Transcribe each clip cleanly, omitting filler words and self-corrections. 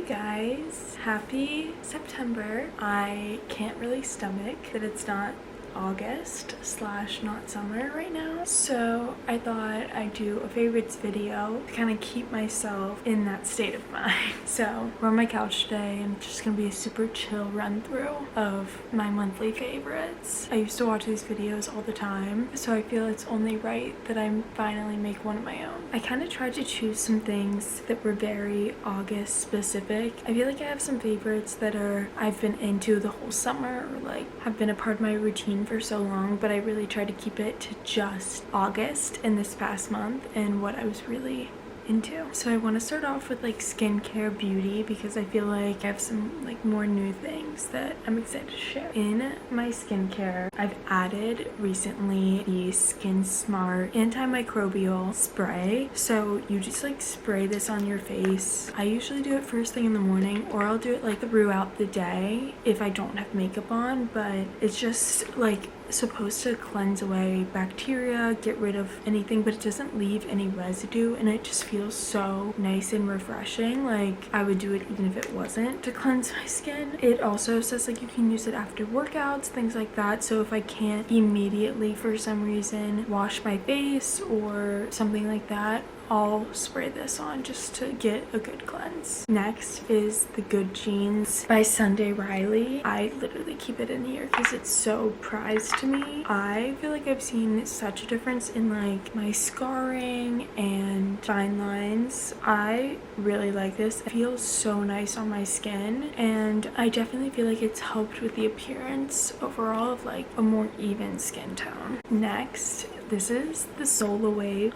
guys, happy September. I can't really stomach that it's not August / not summer right now, so I thought I'd do a favorites video to kind of keep myself in that state of mind. So we're on my couch today and it's just gonna be a super chill run through of my monthly favorites. I used to watch these videos all the time, so I feel it's only right that I finally make one of my own. I kind of tried to choose some things that were very August specific. I feel like I have some favorites that I've been into the whole summer, or like have been a part of my routine for so long, but I really tried to keep it to just August in this past month and what I was really into. So I want to start off with like skincare beauty because I feel like I have some like more new things that I'm excited to share. In my skincare, I've added recently the Skin Smart antimicrobial spray. So you just like spray this on your face. I usually do it first thing in the morning, or I'll do it like throughout the day if I don't have makeup on, but it's just like supposed to cleanse away bacteria, get rid of anything, but it doesn't leave any residue, and it just feels so nice and refreshing. Like I would do it even if it wasn't to cleanse my skin. It also says like you can use it after workouts, things like that. So if I can't immediately for some reason wash my face or something like that, I'll spray this on just to get a good cleanse. Next is the Good Genes by Sunday Riley. I literally keep it in here because it's so prized to me. I feel like I've seen such a difference in like my scarring and fine lines. I really like this. It feels so nice on my skin, and I definitely feel like it's helped with the appearance overall of like a more even skin tone. Next, this is the Solar Wave.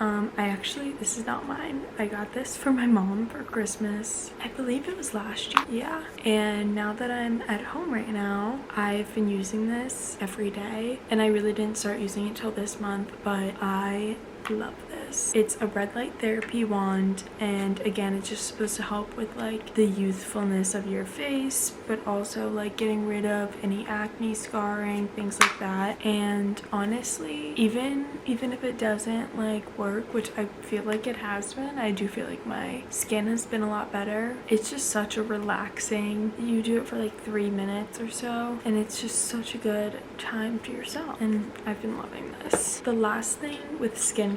This is not mine. I got this for my mom for Christmas. I believe it was last year. Yeah. And now that I'm at home right now, I've been using this every day, and I really didn't start using it till this month, but I love this. It's a red light therapy wand, and again, it's just supposed to help with like the youthfulness of your face, but also like getting rid of any acne, scarring, things like that. And honestly, even if it doesn't like work, which I feel like it has been, I do feel like my skin has been a lot better. It's just such a relaxing, you do it for like 3 minutes or so, and it's just such a good time to yourself, and I've been loving this. The last thing with skincare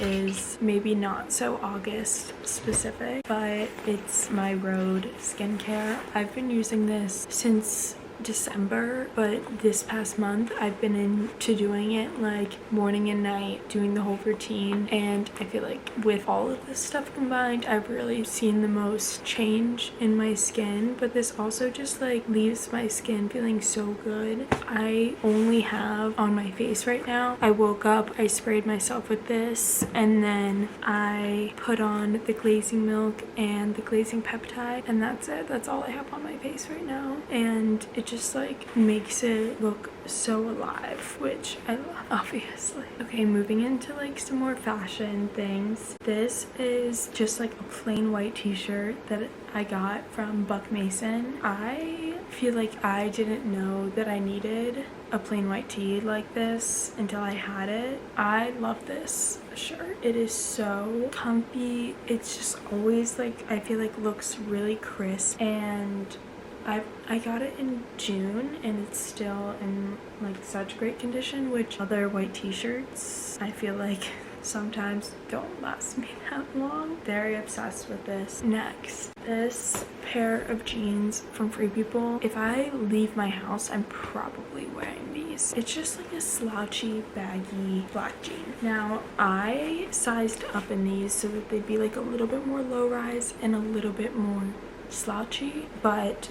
is maybe not so August specific, but it's my Rhode skincare. I've been using this since December, but this past month I've been into doing it like morning and night, doing the whole routine, and I feel like with all of this stuff combined, I've really seen the most change in my skin. But this also just like leaves my skin feeling so good. I only have on my face right now, I woke up, I sprayed myself with this, and then I put on the glazing milk and the glazing peptide, and that's it. That's all I have on my face right now, and it just like makes it look so alive, which I love, obviously. Okay, moving into like some more fashion things. This is just like a plain white t-shirt that I got from Buck Mason. I feel like I didn't know that I needed a plain white tee like this until I had it. I love this shirt. It is so comfy. It's just always like, I feel like looks really crisp, and I got it in June and it's still in like such great condition, which other white t-shirts I feel like sometimes don't last me that long. Very obsessed with this. Next, this pair of jeans from Free People. If I leave my house, I'm probably wearing these. It's just like a slouchy, baggy black jean. Now, I sized up in these so that they'd be like a little bit more low rise and a little bit more slouchy, but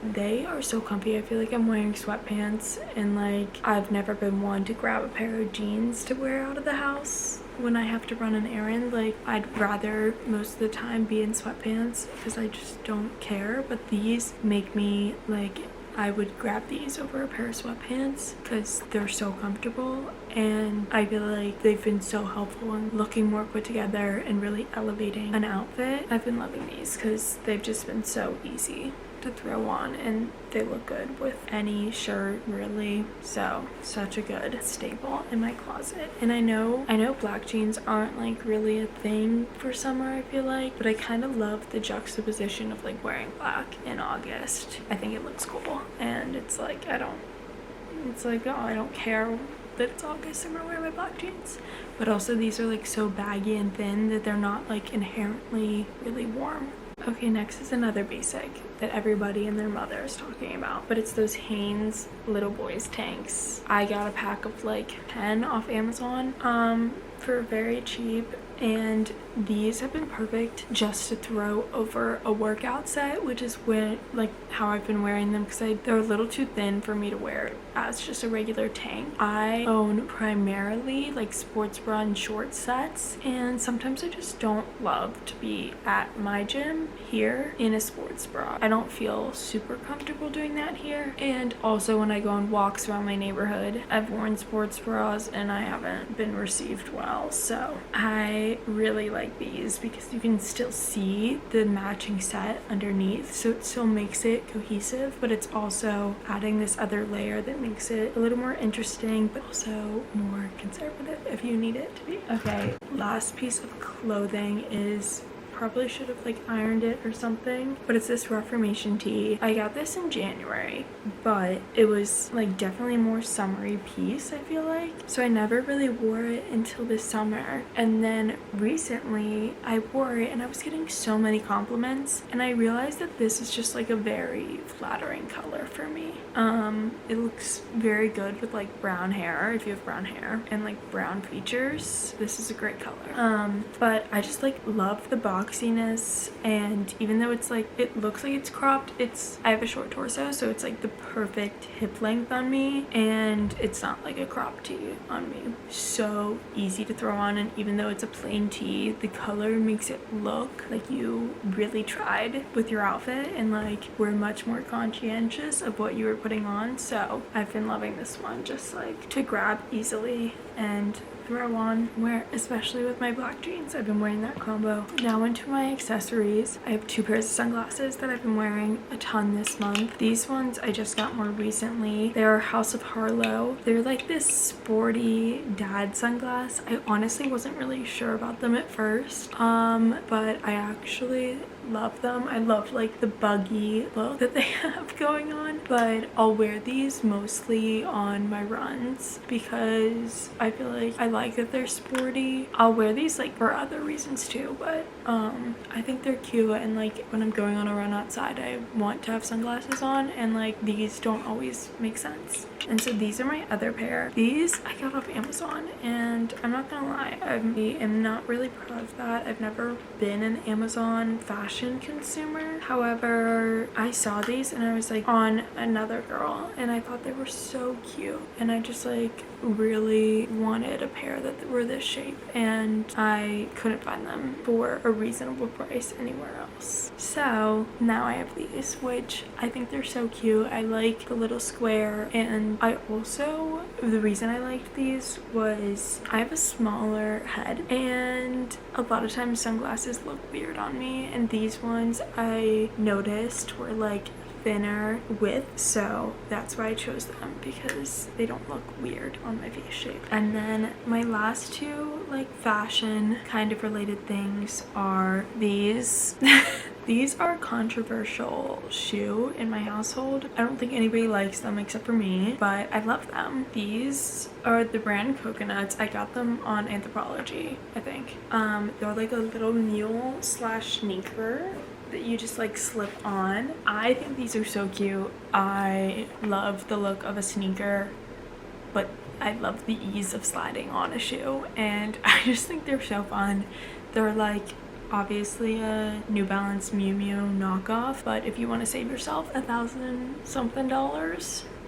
they are so comfy. I feel like I'm wearing sweatpants, and like I've never been one to grab a pair of jeans to wear out of the house when I have to run an errand. Like I'd rather most of the time be in sweatpants because I just don't care, but these make me like, I would grab these over a pair of sweatpants because they're so comfortable, and I feel like they've been so helpful in looking more put together and really elevating an outfit. I've been loving these because they've just been so easy. to throw on, and they look good with any shirt really. So such a good staple in my closet. And I know black jeans aren't like really a thing for summer, I feel like, but I kind of love the juxtaposition of like wearing black in August. I think it looks cool, and it's like I don't care that it's August, I'm gonna wear my black jeans. But also these are like so baggy and thin that they're not like inherently really warm. Okay, next is another basic that everybody and their mother is talking about, but it's those Hanes little boys tanks. I got a pack of like 10 off Amazon for very cheap, and these have been perfect just to throw over a workout set, which is when like how I've been wearing them, because they're a little too thin for me to wear as just a regular tank. I own primarily like sports bra and short sets, and sometimes I just don't love to be at my gym here in a sports bra. I don't feel super comfortable doing that here, and also when I go on walks around my neighborhood, I've worn sports bras and I haven't been received well. So I really like these because you can still see the matching set underneath, so it still makes it cohesive, but it's also adding this other layer that makes it a little more interesting but also more conservative if you need it to be. Okay, last piece of clothing is, probably should have like ironed it or something, but it's this Reformation tee. I got this in January, but it was like definitely a more summery piece, I feel like, so I never really wore it until this summer. And then recently I wore it and I was getting so many compliments, and I realized that this is just like a very flattering color for me. It looks very good with like brown hair, if you have brown hair and like brown features. This is a great color. But I just like love the boxiness, and even though it's like, it looks like it's cropped, I have a short torso, so it's like the perfect hip length on me, and it's not like a crop tee on me. So easy to throw on, and even though it's a plain tee, the color makes it look like you really tried with your outfit and like were much more conscientious of what you were putting on. So I've been loving this one, just like to grab easily and throw on, especially with my black jeans. I've been wearing that combo. Now into my accessories. I have 2 pairs of sunglasses that I've been wearing a ton this month. These ones I just got more recently. They're House of Harlow. They're like this sporty dad sunglass. I honestly wasn't really sure about them at first, but I actually love them. I love like the buggy look that they have going on, but I'll wear these mostly on my runs because I feel like I like that they're sporty. I'll wear these like for other reasons too, but I think they're cute, and like when I'm going on a run outside I want to have sunglasses on, and like these don't always make sense. And so these are my other pair. These I got off Amazon, and I'm not gonna lie, I am not really proud of that. I've never been an Amazon fashion consumer. However, I saw these and I was like on Another Girl, and I thought they were so cute, and I just like really wanted a pair that were this shape, and I couldn't find them for a reasonable price anywhere else. So now I have these, which I think they're so cute. I like the little square, and the reason I liked these was I have a smaller head, and a lot of times sunglasses look weird on me, and these ones I noticed were like thinner width, so that's why I chose them, because they don't look weird on my face shape. And then my last 2 like fashion kind of related things are these. These are a controversial shoe in my household. I don't think anybody likes them except for me, but I love them. These are the brand Coconuts. I got them on Anthropologie, I think. They're like a little mule / sneaker that you just like slip on. I think these are so cute. I love the look of a sneaker, but I love the ease of sliding on a shoe, and I just think they're so fun. They're like obviously a New Balance Miu Miu knockoff, but if you want to save yourself $1,000 something,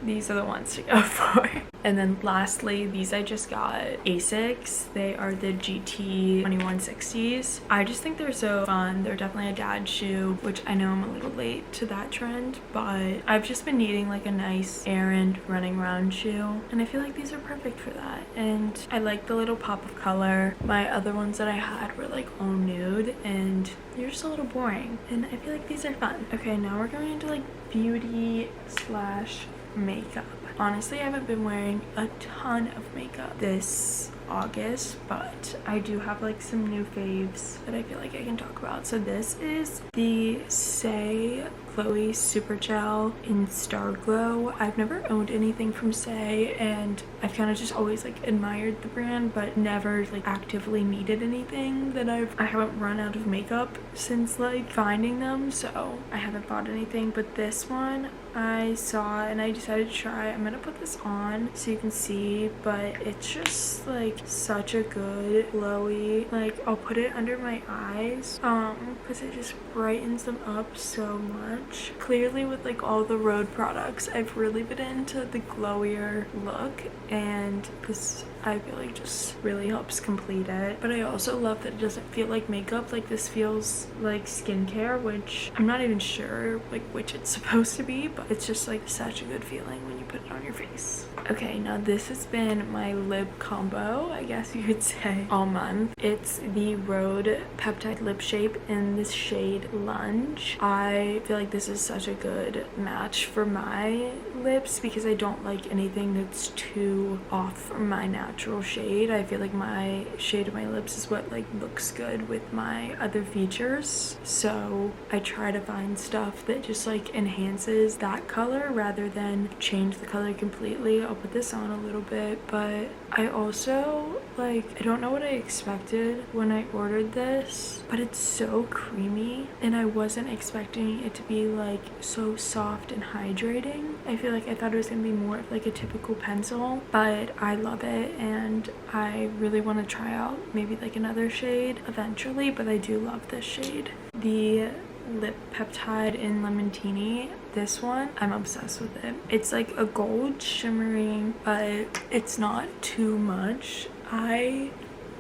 these are the ones to go for. And then lastly, these I just got Asics. They are the GT 2160s. I just think they're so fun. They're definitely a dad shoe, which I know I'm a little late to that trend, but I've just been needing like a nice errand running around shoe, and I feel like these are perfect for that. And I like the little pop of color. My other ones that I had were like all nude, and they're just a little boring, and I feel like these are fun. Okay, now we're going into like beauty slash makeup. Honestly, I haven't been wearing a ton of makeup this August, but I do have like some new faves that I feel like I can talk about. So this is the Saie Chloe Super Gel in Star Glow. I've never owned anything from Saie, and I've kind of just always like admired the brand, but never like actively needed anything. That I haven't run out of makeup since like finding them, so I haven't bought anything. But this one I saw and I decided to try. I'm gonna put this on so you can see, but it's just like such a good glowy, like I'll put it under my eyes because it just brightens them up so much. Clearly with like all the Rhode products, I've really been into the glowier look, and this I feel like just really helps complete it. But I also love that it doesn't feel like makeup. Like this feels like skincare, which I'm not even sure like which it's supposed to be, but it's just like such a good feeling when you put it on your face. Okay, now this has been my lip combo, I guess you could say, all month. It's the Rhode Peptide Lip Shape in this shade Lunge. I feel like this is such a good match for my lips because I don't like anything that's too off from my natural shade. I feel like my shade of my lips is what like looks good with my other features, so I try to find stuff that just like enhances that color rather than change the color completely. I'll put this on a little bit, but I also like, I don't know what I expected when I ordered this, but it's so creamy, and I wasn't expecting it to be like so soft and hydrating. I feel like I thought it was gonna be more of like a typical pencil, but I love it, and I really want to try out maybe like another shade eventually, but I do love this shade. The lip peptide in Lemontini, this one, I'm obsessed with it. It's like a gold shimmering, but it's not too much. I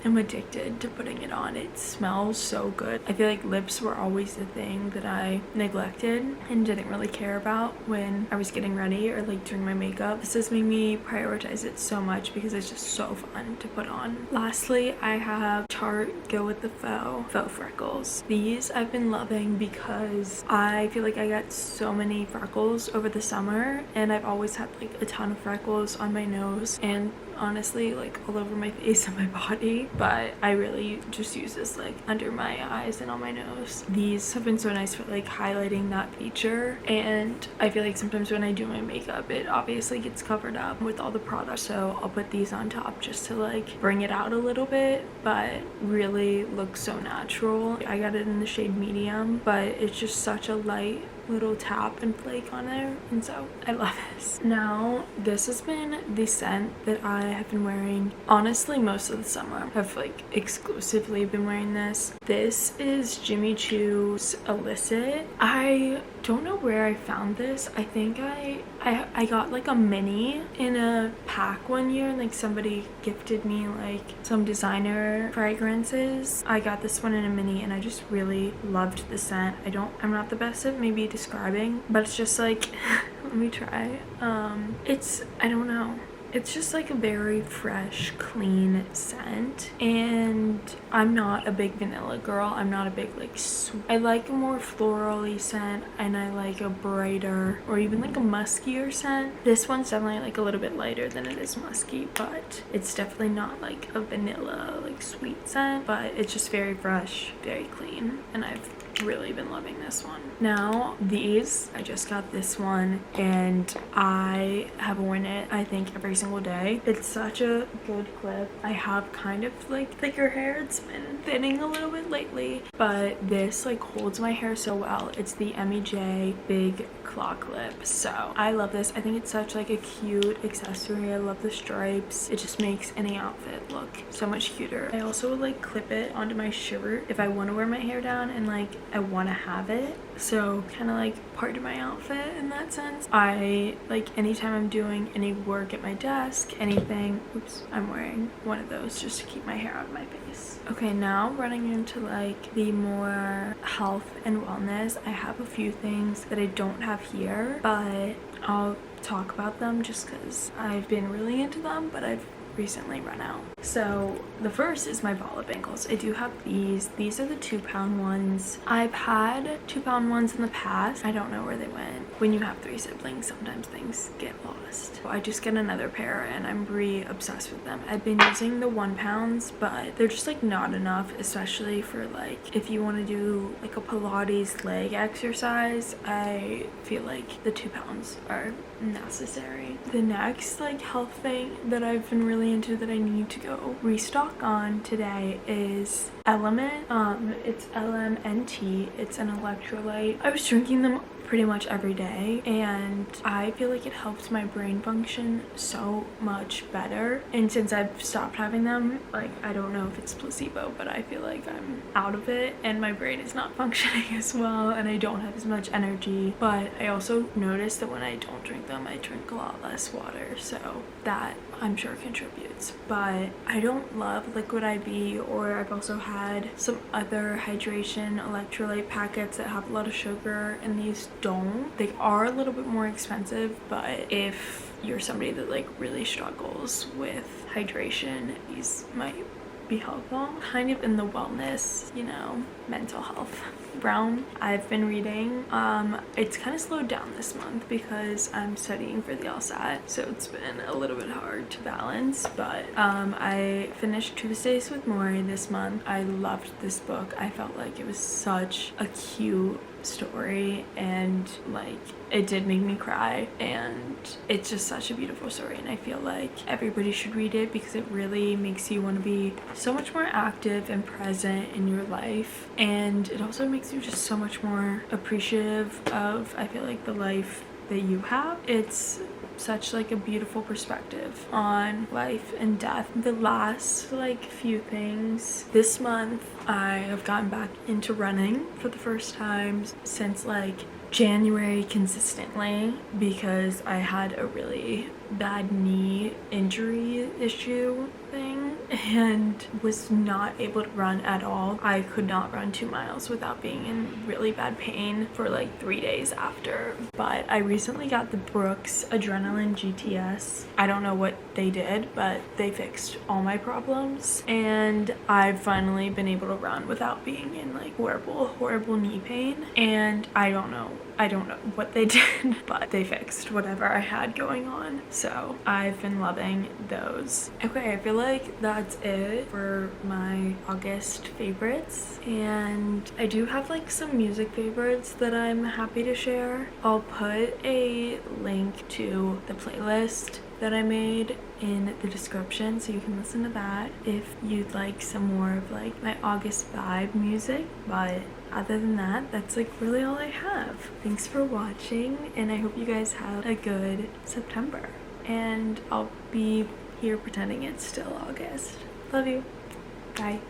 am addicted to putting it on. It smells so good. I feel like lips were always the thing that I neglected and didn't really care about when I was getting ready or like doing my makeup. This has made me prioritize it so much because it's just so fun to put on. Lastly, I have Tarte Go With The Faux freckles. These I've been loving because I feel like I got so many freckles over the summer, and I've always had like a ton of freckles on my nose and honestly like all over my face and my body, but I really just use this like under my eyes and on my nose. These have been so nice for like highlighting that feature, and I feel like sometimes when I do my makeup it obviously gets covered up with all the products, so I'll put these on top just to like bring it out a little bit, but really looks so natural. I got it in the shade medium, but it's just such a light little tap and flake on there, and so I love this. Now this has been the scent that I have been wearing honestly most of the summer. I've like exclusively been wearing this. This is Jimmy Choo's Illicit. I don't know where I found this. I think I got like a mini in a pack one year, and like somebody gifted me like some designer fragrances. I got this one in a mini and I just really loved the scent. I'm not the best at maybe describing, but it's just like let me try. I don't know. It's just like a very fresh, clean scent, and I'm not a big vanilla girl. I'm not a big like I like a more floral-y scent, and I like a brighter or even like a muskier scent. This one's definitely like a little bit lighter than it is musky, but it's definitely not like a vanilla like sweet scent, but it's just very fresh, very clean, and I've really been loving this one. Now these, I just got this one and I have worn it I think every single day. It's such a good clip. I have kind of like thicker hair. It's been thinning a little bit lately, but this like holds my hair so well. It's the MEJ Big Claw Clip, so I love this. I think it's such like a cute accessory. I love the stripes. It just makes any outfit look so much cuter. I also like clip it onto my shirt if I want to wear my hair down and like I want to have it so kind of like part of my outfit in that sense. I like anytime I'm doing any work at my desk, anything, oops, I'm wearing one of those just to keep my hair out of my face. Okay, now running into like the more health and wellness, I have a few things that I don't have here, but I'll talk about them just because I've been really into them, but I've recently run out. So the first is my Bala bangles. I do have these. These are the 2-pound ones. I've had 2-pound ones in the past. I don't know where they went. When you have 3 siblings, sometimes things get lost. I just get another pair and I'm obsessed with them. I've been using the 1-pounds, but they're just like not enough, especially for like if you want to do like a Pilates leg exercise. I feel like the 2-pounds are necessary. The next like health thing that I've been really into that I need to go restock on today is Element. It's LMNT. It's an electrolyte. I was drinking them pretty much every day and I feel like it helps my brain function so much better, and since I've stopped having them, like I don't know if it's placebo, but I feel like I'm out of it and my brain is not functioning as well and I don't have as much energy. But I also noticed that when I don't drink them, I drink a lot less water, so that I'm sure contributes. But I don't love Liquid IV, or I've also had some other hydration electrolyte packets that have a lot of sugar and these don't. They are a little bit more expensive, but if you're somebody that like really struggles with hydration, these might be helpful. Kind of in the wellness, you know, mental health realm, I've been reading. It's kind of slowed down this month because I'm studying for the LSAT, so it's been a little bit hard to balance, but I finished Tuesdays with Morrie this month. I loved this book. I felt like it was such a cute story and like it did make me cry, and it's just such a beautiful story, and I feel like everybody should read it because it really makes you want to be so much more active and present in your life, and it also makes you just so much more appreciative of, I feel like, the life that you have. It's such like a beautiful perspective on life and death. The last like few things, this month I have gotten back into running for the first time since like January consistently, because I had a really bad knee injury issue thing and was not able to run at all. I could not run 2 miles without being in really bad pain for like 3 days after. But I recently got the Brooks Adrenaline GTS. I don't know what they did, but they fixed all my problems and I've finally been able to run without being in like horrible knee pain. And I don't know what they did, but they fixed whatever I had going on. So I've been loving those. Okay, I feel like that's it for my August favorites. And I do have like some music favorites that I'm happy to share. I'll put a link to the playlist that I made in the description so you can listen to that if you'd like some more of like my August vibe music. But other than that, that's like really all I have. Thanks for watching, and I hope you guys have a good September. And I'll be here pretending it's still August. Love you. Bye.